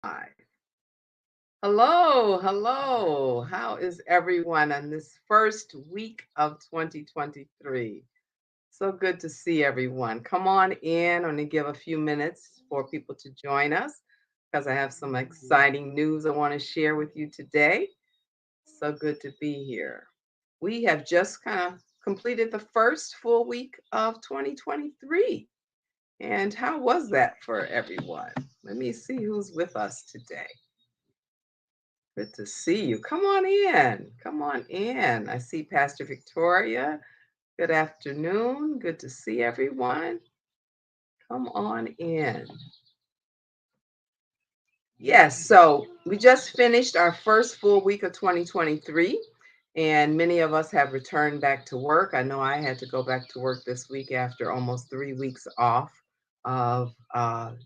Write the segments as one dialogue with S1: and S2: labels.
S1: Hi. Hello, hello. How is everyone on this first week of 2023? So good to see everyone. Come on in. I'm going to give a few minutes for people to join us because I have some exciting news I want to share with you today. So good to be here. We have just kind of completed the first full week of 2023. And how was that for everyone? Let me see who's with us today. Good to see you. Come on in. Come on in. I see Pastor Victoria. Good afternoon. Good to see everyone. Come on in. Yes, so we just finished our first full week of 2023, and many of us have returned back to work. I know I had to go back to work this week after almost 3 weeks off of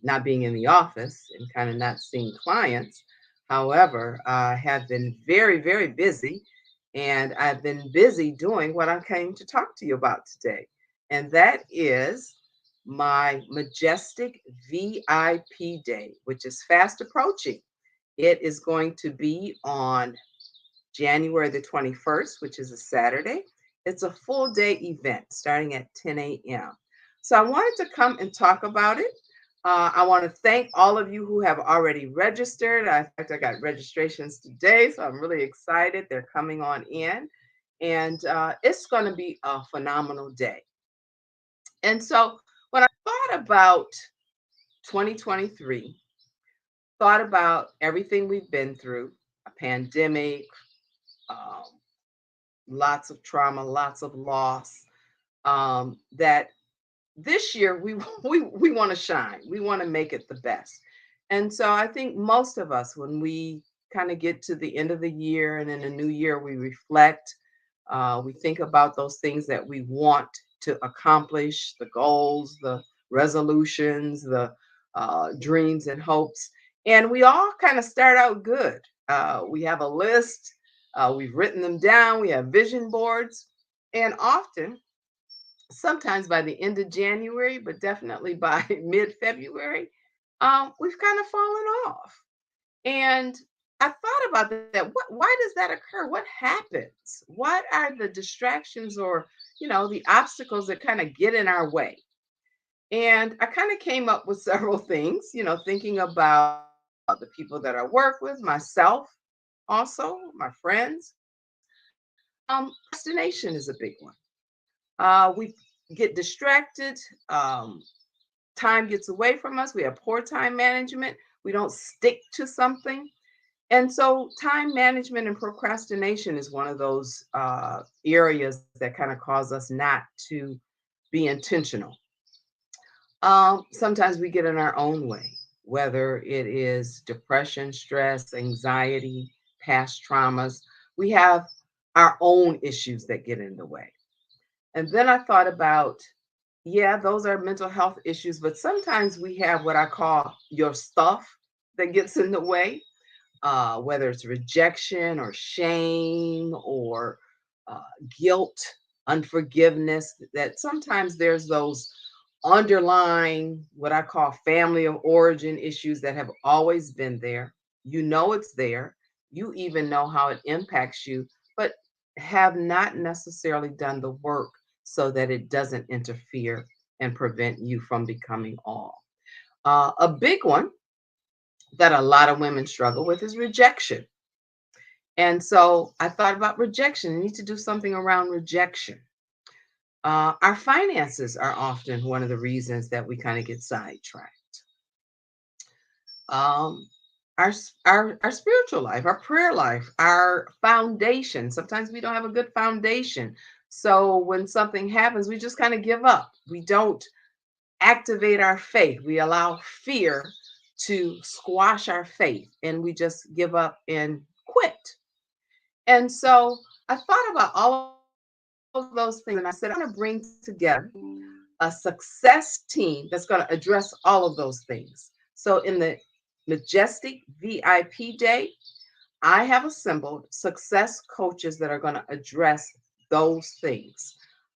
S1: not being in the office and kind of not seeing clients. However, I have been very, very busy, and I've been busy doing what I came to talk to you about today, and that is my Majestic VIP Day, which is fast approaching. It is going to be on January the 21st, which is a Saturday. It's a full day event starting at 10 a.m. So I wanted to come and talk about it. I want to thank all of you who have already registered. In fact, I got registrations today, so I'm really excited. They're coming on in, and it's going to be a phenomenal day. And so when I thought about 2023, thought about everything we've been through, a pandemic, um, lots of trauma, lots of loss, that this year we want to shine. We want to make it the best. And so I think most of us, when we kind of get to the end of the year and in the new year, we reflect, we think about those things that we want to accomplish, the goals, the resolutions, the dreams and hopes. And we all kind of start out good. We have a list, we've written them down, we have vision boards, and often, sometimes by the end of January, but definitely by mid-February, we've kind of fallen off. And I thought about that. Why does that occur? What happens? What are the distractions or, the obstacles that kind of get in our way? And I kind of came up with several things, thinking about the people that I work with, myself, also my friends. Procrastination is a big one. We get distracted. Time gets away from us. We have poor time management. We don't stick to something. And so, time management and procrastination is one of those areas that kind of cause us not to be intentional. Sometimes we get in our own way, whether it is depression, stress, anxiety, past traumas. We have our own issues that get in the way. And then I thought about, yeah, those are mental health issues, but sometimes we have what I call your stuff that gets in the way, whether it's rejection or shame or uh, guilt, unforgiveness, that sometimes there's those underlying, what I call family of origin issues that have always been there. You know it's there. You even know how it impacts you, but have not necessarily done the work so that it doesn't interfere and prevent you from becoming all. A big one that a lot of women struggle with is rejection. And so I thought about rejection. I need to do something around rejection. Our finances are often one of the reasons that we kind of get sidetracked. Um, our spiritual life, our prayer life, our foundation. Sometimes we don't have a good foundation. So when something happens, we just kind of give up. We don't activate our faith. We allow fear to squash our faith and we just give up and quit. And so I thought about all of those things and I said, I'm going to bring together a success team that's going to address all of those things. So in the Majestic VIP Day, I have assembled success coaches that are going to address those things.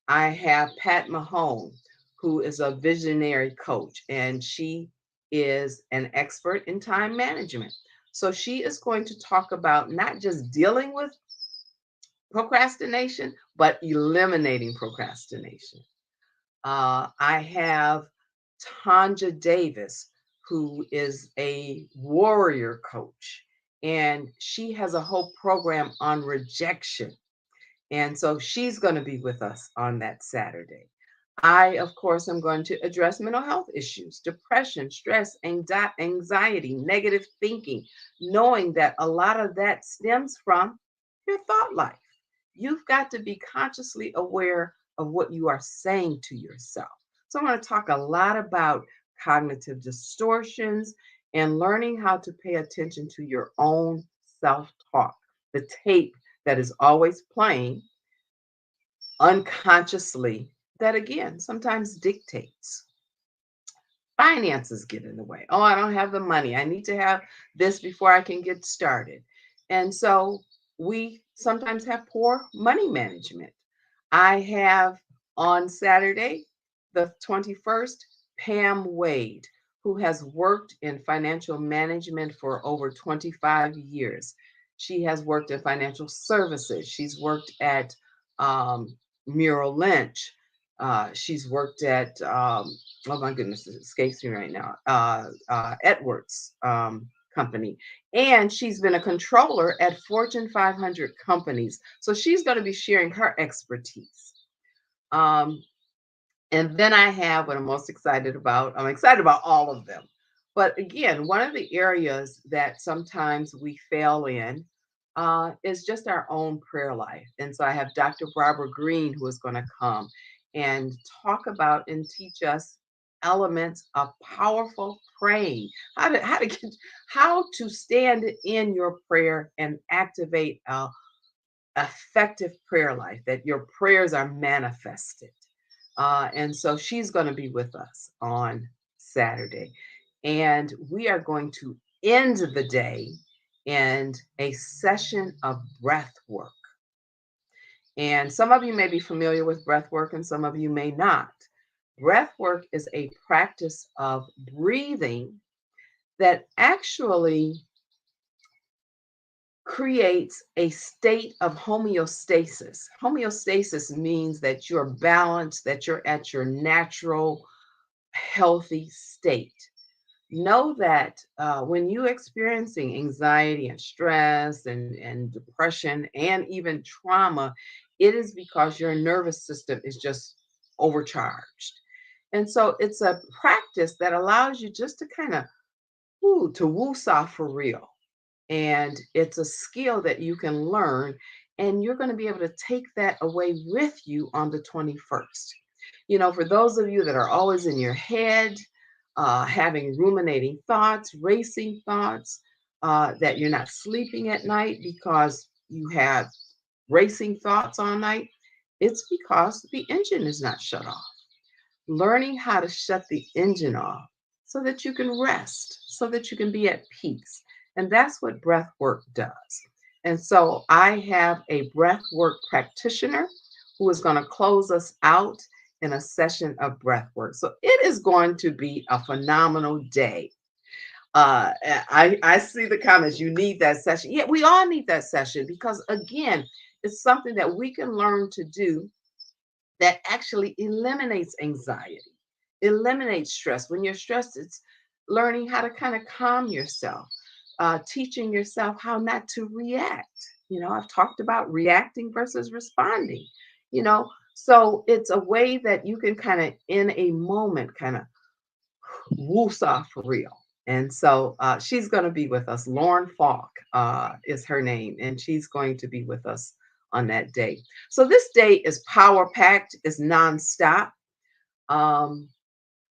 S1: I have Pat Mahone, who is a visionary coach, and she is an expert in time management. So she is going to talk about not just dealing with procrastination, but eliminating procrastination. I have Tanja Davis, who is a warrior coach, and she has a whole program on rejection. And so she's going to be with us on that Saturday. I, of course, am going to address mental health issues, depression, stress, anxiety, negative thinking, knowing that a lot of that stems from your thought life. You've got to be consciously aware of what you are saying to yourself. So, I'm going to talk a lot about cognitive distortions and learning how to pay attention to your own self talk, the tape that is always playing unconsciously, that again sometimes dictates. Finances get in the way. Oh, I don't have the money. I need to have this before I can get started. And so we sometimes have poor money management. I have on Saturday, the 21st, Pam Wade, who has worked in financial management for over 25 years. She has worked in financial services. She's worked at um, Merrill Lynch. She's worked at, oh my goodness, it escapes me right now, Edwards Company. And she's been a controller at Fortune 500 companies. So she's going to be sharing her expertise. Um, and then I have what I'm most excited about. I'm excited about all of them. But again, one of the areas that sometimes we fail in is just our own prayer life. And so I have Dr. Barbara Green who is going to come and talk about and teach us elements of powerful praying, how to stand in your prayer and activate a effective prayer life, that your prayers are manifested. And so she's going to be with us on Saturday. And we are going to end the day in a session of breath work. And some of you may be familiar with breath work, and some of you may not. Breath work is a practice of breathing that actually creates a state of homeostasis. Homeostasis means that you're balanced, that you're at your natural, healthy state. Know that when you're experiencing anxiety and stress and depression and even trauma, it is because your nervous system is just overcharged. And so it's a practice that allows you just to kind of to woosah for real. And it's a skill that you can learn, and you're going to be able to take that away with you on the 21st. You know, for those of you that are always in your head, having ruminating thoughts, racing thoughts, that you're not sleeping at night because you have racing thoughts all night, it's because the engine is not shut off. Learning how to shut the engine off so that you can rest, so that you can be at peace. And that's what breath work does. And so I have a breath work practitioner who is going to close us out in a session of breath work. So it is going to be a phenomenal day. I see the comments. You need that session. Yeah, we all need that session because, again, it's something that we can learn to do that actually eliminates anxiety, eliminates stress. When you're stressed, it's learning how to kind of calm yourself, teaching yourself how not to react. You know, I've talked about reacting versus responding, you know. So it's a way that you can kind of, in a moment, kind of woosah for real. And so she's going to be with us. Lauren Falk is her name, and she's going to be with us on that day. So this day is power packed, it's nonstop. Um,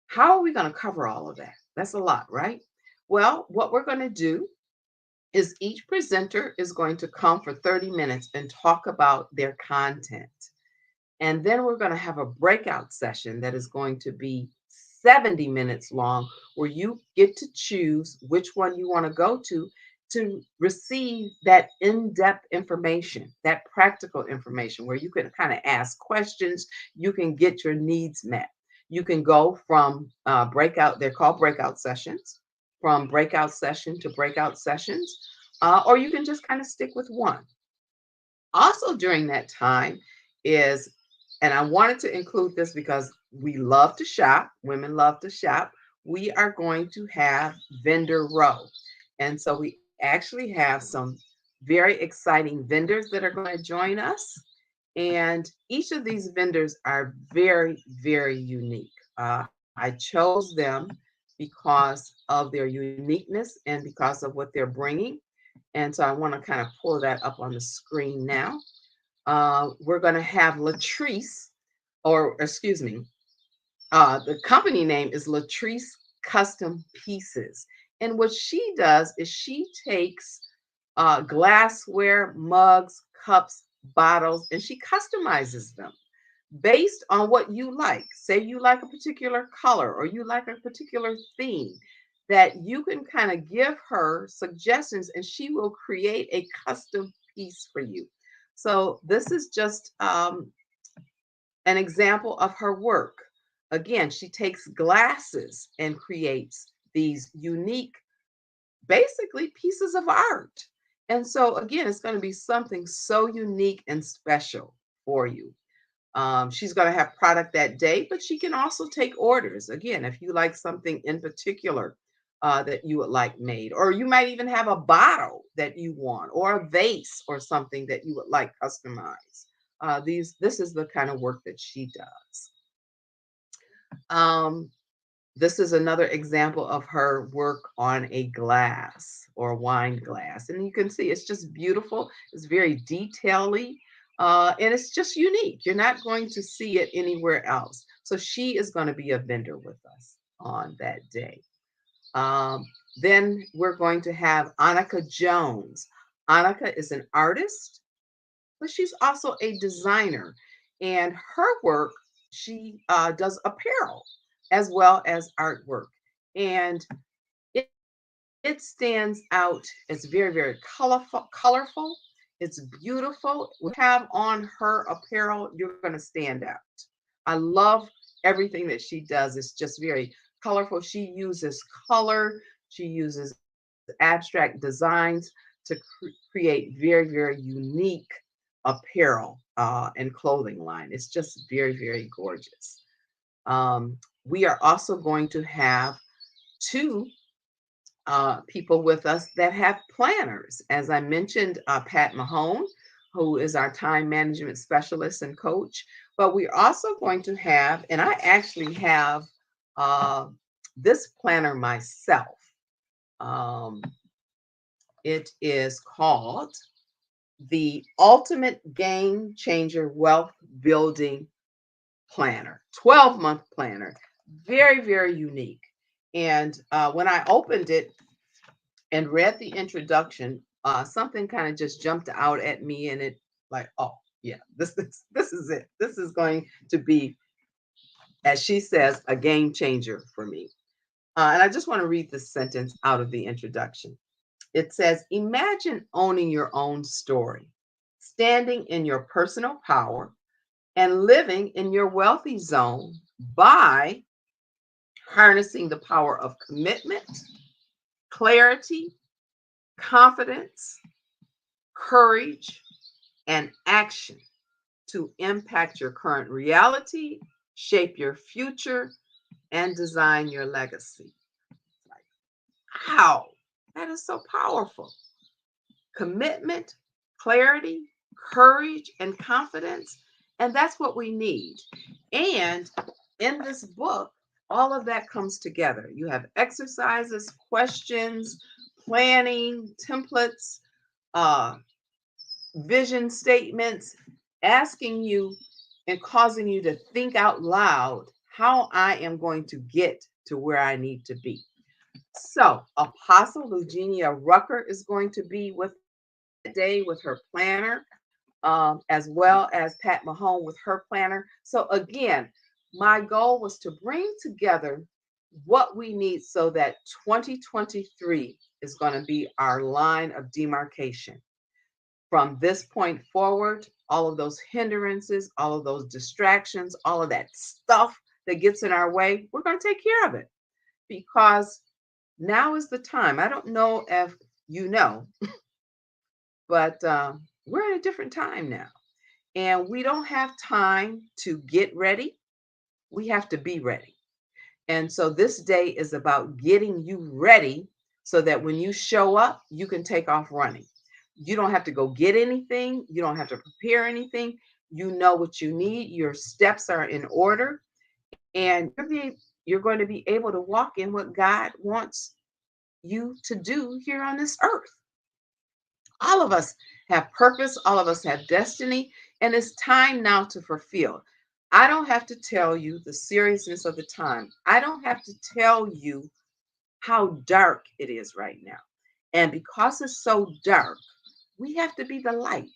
S1: how are we going to cover all of that? That's a lot, right? Well, what we're going to do is each presenter is going to come for 30 minutes and talk about their content. And then we're going to have a breakout session that is going to be 70 minutes long, where you get to choose which one you want to go to receive that in-depth information, that practical information, where you can kind of ask questions, you can get your needs met. You can go from breakout, they're called breakout sessions, from breakout session to breakout sessions, or you can just kind of stick with one. Also, during that time is, and I wanted to include this because we love to shop, women love to shop. We are going to have vendor row. And so we actually have some very exciting vendors that are going to join us. And each of these vendors are very, very unique. I chose them because of their uniqueness and because of what they're bringing. And so I want to kind of pull that up on the screen now. We're going to have Latrice, or excuse me, the company name is Latrice Custom Pieces. And what she does is she takes glassware, mugs, cups, bottles, and she customizes them based on what you like. Say you like a particular color or you like a particular theme, that you can kind of give her suggestions and she will create a custom piece for you. So this is just an example of her work. Again, she takes glasses and creates these unique, basically pieces of art. And so, again, it's going to be something so unique and special for you. She's going to have product that day, but she can also take orders. Again, if you like something in particular that you would like made, or you might even have a bottle that you want, or a vase or something that you would like customized. This is the kind of work that she does. Um, this is another example of her work on a glass or wine glass. And you can see it's just beautiful. It's very detaily, and it's just unique. You're not going to see it anywhere else. So she is going to be a vendor with us on that day. Um, then we're going to have Annika Jones. Annika is an artist, but she's also a designer. And her work, she does apparel as well as artwork. And it, it stands out. It's very, very colorful. It's beautiful. We have on her apparel, you're going to stand out. I love everything that she does. It's just very colorful. She uses color, she uses abstract designs to create very, very unique apparel and clothing line. It's just very, very gorgeous. We are also going to have two people with us that have planners. As I mentioned, Pat Mahone, who is our time management specialist and coach. But we're also going to have, and I actually have uh, this planner myself. Um, it is called the Ultimate Game Changer Wealth Building Planner, 12-month planner. Very, very unique. And when I opened it and read the introduction, something kind of just jumped out at me, and it like, oh yeah, this is it. This is going to be, as she says, a game changer for me. And I just want to read this sentence out of the introduction. It says, imagine owning your own story, standing in your personal power, and living in your wealthy zone by harnessing the power of commitment, clarity, confidence, courage, and action to impact your current reality, shape your future, and design your legacy. Like, wow, that is so powerful. Commitment, clarity, courage, and confidence. And that's what we need. And in this book, all of that comes together. You have exercises, questions, planning, templates, uh, vision statements, asking you and causing you to think out loud how I am going to get to where I need to be. So, Apostle Eugenia Rucker is going to be with that day with her planner, as well as Pat Mahone with her planner. So, again, my goal was to bring together what we need so that 2023 is going to be our line of demarcation. From this point forward, all of those hindrances, all of those distractions, all of that stuff that gets in our way, we're going to take care of it, because now is the time. I don't know if you know, but we're in a different time now. And we don't have time to get ready. We have to be ready. And so this day is about getting you ready so that when you show up, you can take off running. You don't have to go get anything. You don't have to prepare anything. You know what you need. Your steps are in order, and you're going to be able to walk in what God wants you to do here on this earth. All of us have purpose, all of us have destiny, and it's time now to fulfill. I don't have to tell you the seriousness of the time. I don't have to tell you how dark it is right now. And because it's so dark, we have to be the light.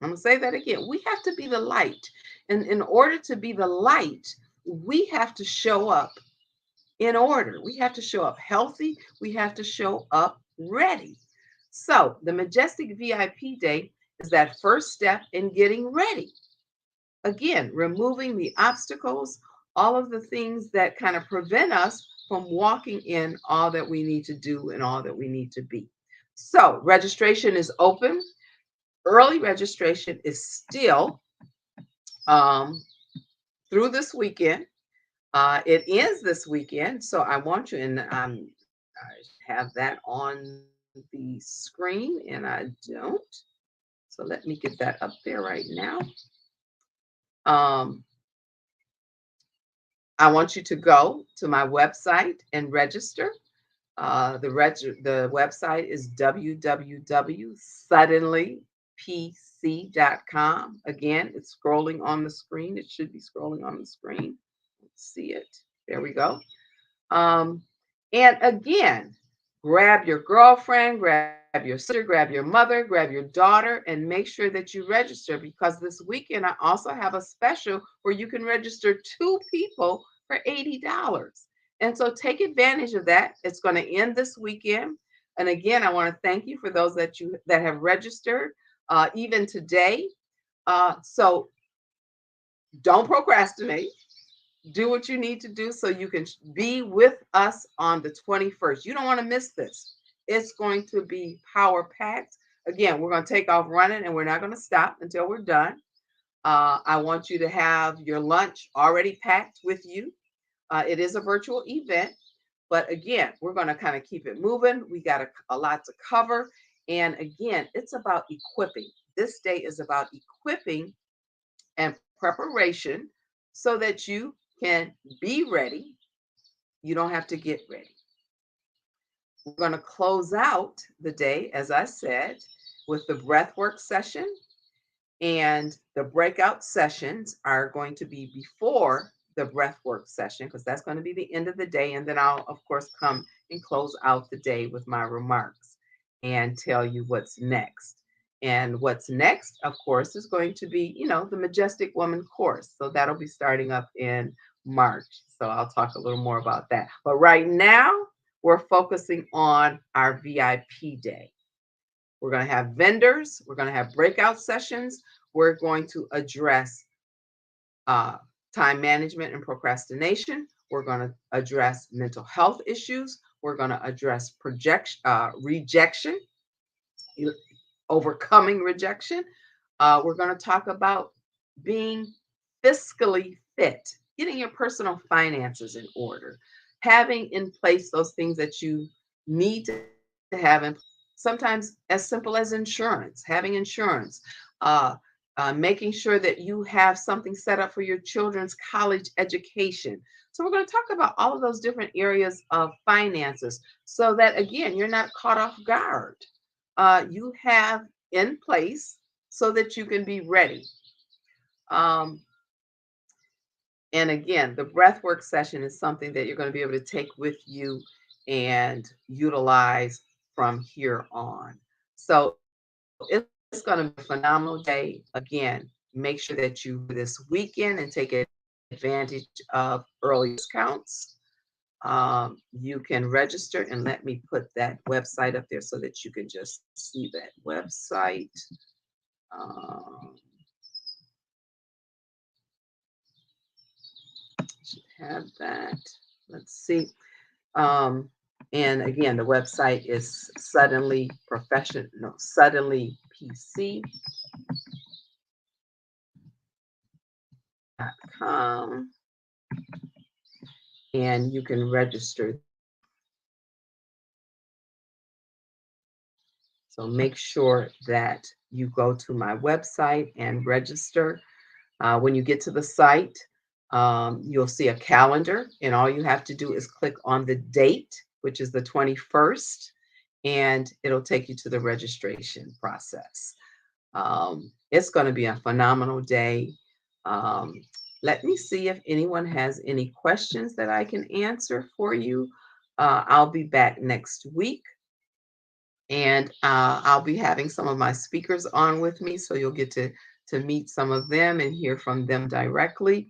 S1: I'm going to say that again. We have to be the light. And in order to be the light, we have to show up in order. We have to show up healthy. We have to show up ready. So, the Majestic VIP Day is that first step in getting ready. Again, removing the obstacles, all of the things that kind of prevent us from walking in all that we need to do and all that we need to be. So, registration is open. Early registration is still through this weekend. It ends this weekend, so I want you, and I have that on the screen, and I don't. So let me get that up there right now. I want you to go to my website and register. The website is www.suddenlypc.com. Again, it's scrolling on the screen. It should be scrolling on the screen. Let's see it. There we go. And again, grab your girlfriend, grab your sister, grab your mother, grab your daughter, and make sure that you register, because this weekend I also have a special where you can register 2 people for $80. And so take advantage of that. It's going to end this weekend. And again, I want to thank you for those that have registered even today. So don't procrastinate. Do what you need to do so you can be with us on the 21st. You don't want to miss this. It's going to be power packed. Again, we're going to take off running, and we're not going to stop until we're done. I want you to have your lunch already packed with you. It is a virtual event, but again, we're going to kind of keep it moving. We got a lot to cover. And again, it's about equipping. This day is about equipping and preparation so that you can be ready. You don't have to get ready. We're going to close out the day, as I said, with the breathwork session. And the breakout sessions are going to be before the breathwork session, because that's going to be the end of the day. And then I'll, of course, come and close out the day with my remarks and tell you what's next. And what's next, of course, is going to be, the Majestic Woman course. So that'll be starting up in March. So I'll talk a little more about that. But right now, we're focusing on our VIP day. We're going to have vendors. We're going to have breakout sessions. We're going to address time management and procrastination. We're going to address mental health issues. We're going to address rejection, overcoming rejection. We're going to talk about being fiscally fit, getting your personal finances in order, having in place those things that you need to have in place. Sometimes as simple as insurance, having insurance, making sure that you have something set up for your children's college education. So we're going to talk about all of those different areas of finances so that, again, you're not caught off guard. You have in place so that you can be ready. And again, the breathwork session is something that you're going to be able to take with you and utilize from here on. So it's going to be a phenomenal day. Again, make sure that you do this weekend and take advantage of early discounts. You can register, and let me put that website up there so that you can just see that website. have that. Let's see. Um, and again, the website is suddenly professional, no, suddenlypc.com, and you can register. So make sure that you go to my website and register. When you get to the site, you'll see a calendar, and all you have to do is click on the date, which is the 21st, and it'll take you to the registration process. It's going to be a phenomenal day. Um, Let me see if anyone has any questions that I can answer for you. I'll be back next week, and I'll be having some of my speakers on with me, so you'll get to meet some of them and hear from them directly.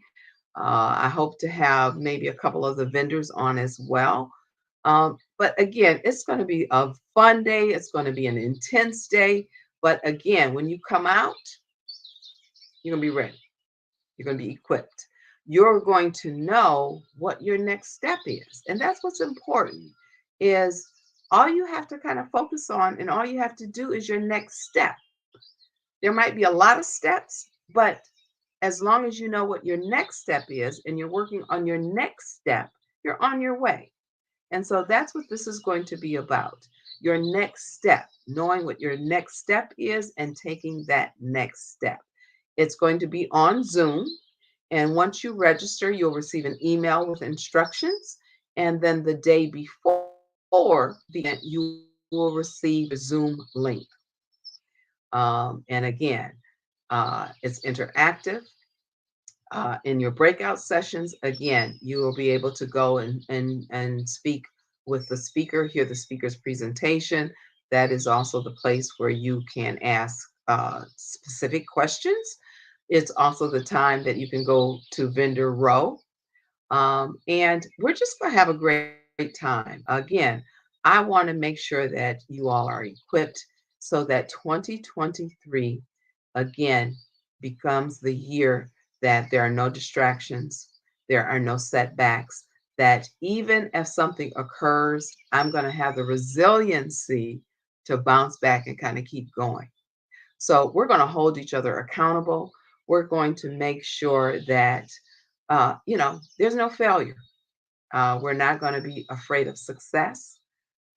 S1: I hope to have maybe a couple of the vendors on as well. But again, it's going to be a fun day. It's going to be an intense day. But again, when you come out, you're going to be ready. You're going to be equipped. You're going to know what your next step is. And that's what's important is all you have to kind of focus on and all you have to do is your next step. There might be a lot of steps, but as long as you know what your next step is and you're working on your next step, you're on your way. And so that's what this is going to be about. Your next step, knowing what your next step is and taking that next step. It's going to be on Zoom. And once you register, you'll receive an email with instructions. And then the day before the event, you will receive a Zoom link. And again, it's interactive. In your breakout sessions, again, you will be able to go and speak with the speaker, hear the speaker's presentation. That is also the place where you can ask specific questions. It's also the time that you can go to vendor row. And we're just going to have a great time. Again, I want to make sure that you all are equipped so that 2023, again, becomes the year that there are no distractions, there are no setbacks, that even if something occurs, I'm going to have the resiliency to bounce back and kind of keep going. So we're going to hold each other accountable. We're going to make sure that, there's no failure. We're not going to be afraid of success.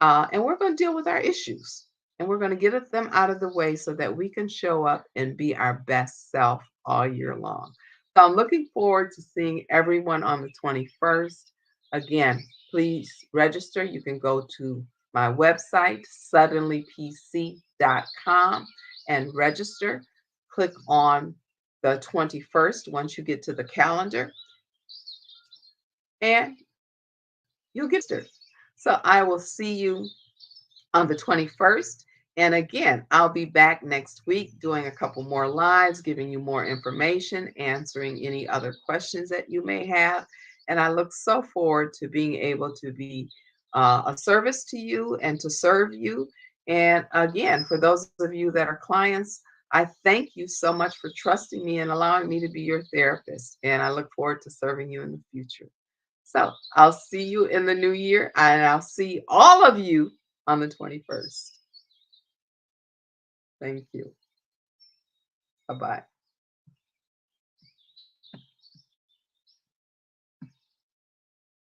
S1: And we're going to deal with our issues. And we're going to get them out of the way so that we can show up and be our best self all year long. So I'm looking forward to seeing everyone on the 21st. Again, please register. You can go to my website, suddenlypc.com, and register. Click on the 21st once you get to the calendar, and you'll get started. So I will see you on the 21st. And again, I'll be back next week doing a couple more lives, giving you more information, answering any other questions that you may have. And I look so forward to being able to be a service to you and to serve you. And again, for those of you that are clients, I thank you so much for trusting me and allowing me to be your therapist. And I look forward to serving you in the future. So I'll see you in the new year, and I'll see all of you on the 21st. Thank you. Bye-bye.